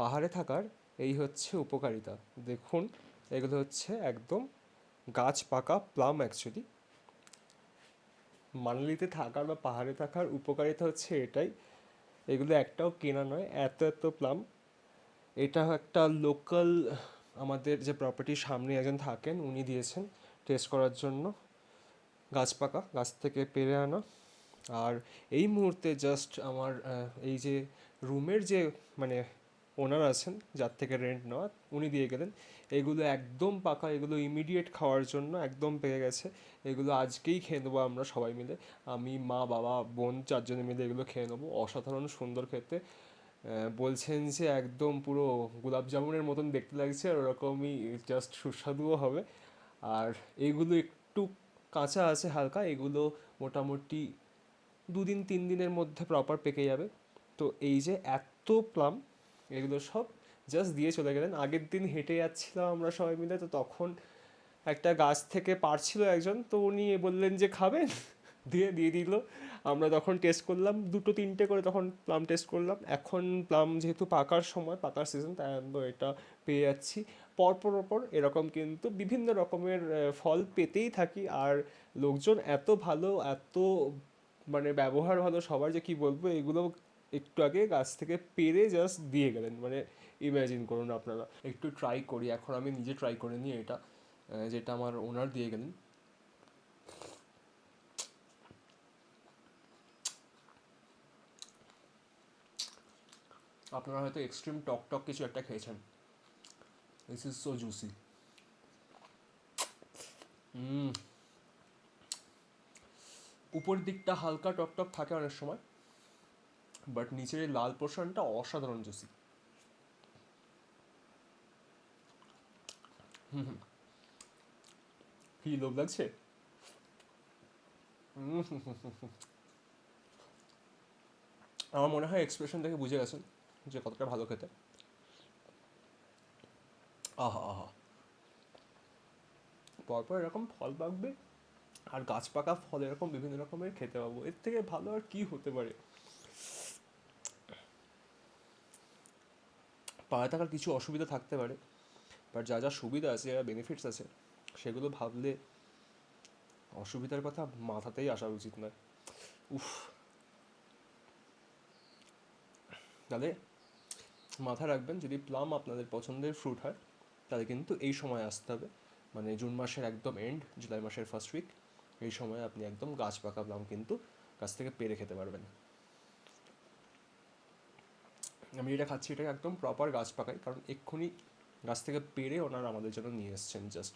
পাহাড়ে থাকার এই হচ্ছে উপকারিতা। দেখুন, এগুলো হচ্ছে একদম গাছ পাকা প্লাম অ্যাকচুয়ালি। মানালিতে থাকার বা পাহাড়ে থাকার উপকারিতা হচ্ছে এটাই, এগুলো একটাও কেনা নয়, এত এত প্লাম। এটা একটা লোকাল, আমাদের যে প্রপার্টির সামনে একজন থাকেন উনি দিয়েছেন টেস্ট করার জন্য, গাছ পাকা, গাছ থেকে পেরে আনা। আর এই মুহূর্তে জাস্ট আমার এই যে রুমের যে মানে ওনার আছেন যার থেকে রেন্ট নেওয়া, উনি দিয়ে গেলেন। এগুলো একদম পাকা, এগুলো ইমিডিয়েট খাওয়ার জন্য একদম পেকে গেছে। এগুলো আজকেই খেয়ে নেবো আমরা সবাই মিলে, আমি, মা, বাবা, বোন, চারজনে মিলে এগুলো খেয়ে নেবো। অসাধারণ সুন্দর খেতে। বলছেন যে একদম পুরো গোলাপ জামুনের মতন দেখতে লাগছে, আর ওরকমই জাস্ট সুস্বাদুও হবে। আর এইগুলো একটু কাঁচা আছে হালকা, এগুলো মোটামুটি 2 দিন 3 দিনের মধ্যে প্রপার পেকে যাবে। তো এই যে এত প্লাম, এগুলো সব জাস্ট দিয়ে চলে গেলেন। আগের দিন হেঁটে যাচ্ছিলাম আমরা সবাই মিলে, তো তখন একটা গাছ থেকে পারছিল একজন, তো উনি বললেন যে খাবেন, দিয়ে দিয়ে দিল। আমরা তখন টেস্ট করলাম 2-3টে করে, তখন প্লাম টেস্ট করলাম। এখন প্লাম যেহেতু পাকার সময়, পাকার সিজন, তাই আমরা এটা পেয়ে যাচ্ছি পরপর এরকম কিন্তু বিভিন্ন রকমের ফল পেতেই থাকি। আর লোকজন এত ভালো, এত মানে ব্যবহার ভালো সবার, যে কি বলবো। এগুলো একটু আগে গাছ থেকে পেরে জাস্ট দিয়ে গেলেন, মানে ইমাজিন করুন আপনারা। একটু ট্রাই করি, এখন আমি নিজে ট্রাই করে নিই এটা, যেটা আমার ওনার দিয়ে গেলেন। আপনারা হয়তো এক্সট্রিম টক টক কিছু একটা খেয়েছেন, দিস ইজ সো জুসি। উপর দিকটা হালকা টক টক থাকে অনেক সময়, বাট নিচের এই লাল পোর্শনটা অসাধারণ জুসি। কি লোভ লাগছে? আমার মনে হয় এক্সপ্রেশন দেখে বুঝে গেছেন যে কতটা ভালো খেতে। আহা আহা, পরপর এরকম ফল পাকবে আর গাছ পাকা ফল এরকম বিভিন্ন রকমের খেতে পাবো, এর থেকে ভালো আর কি হতে পারে? পায়ে থাকার কিছু অসুবিধা থাকতে পারে, বাট যা যা সুবিধা আছে, যা বেনিফিটস আছে, সেগুলো ভাবলে অসুবিধার কথা মাথাতেই আসা উচিত নয়। উফ। তাহলে মাথায় রাখবেন, যদি প্লাম আপনাদের পছন্দের ফ্রুট হয়, তাহলে কিন্তু এই সময় আসতে হবে, মানে জুন মাসের একদম এন্ড, জুলাই মাসের ফার্স্ট উইক। এই সময় আপনি একদম গাছ পাকা প্লাম কিন্তু গাছ থেকে পেরে খেতে পারবেন। আমি এটা খাচ্ছি, এটা একদম প্রপার গাছ পাকাই, কারণ এক্ষুনি গাছ থেকে পেরে ওনারা আমাদের জন্য নিয়ে এসছেন জাস্ট।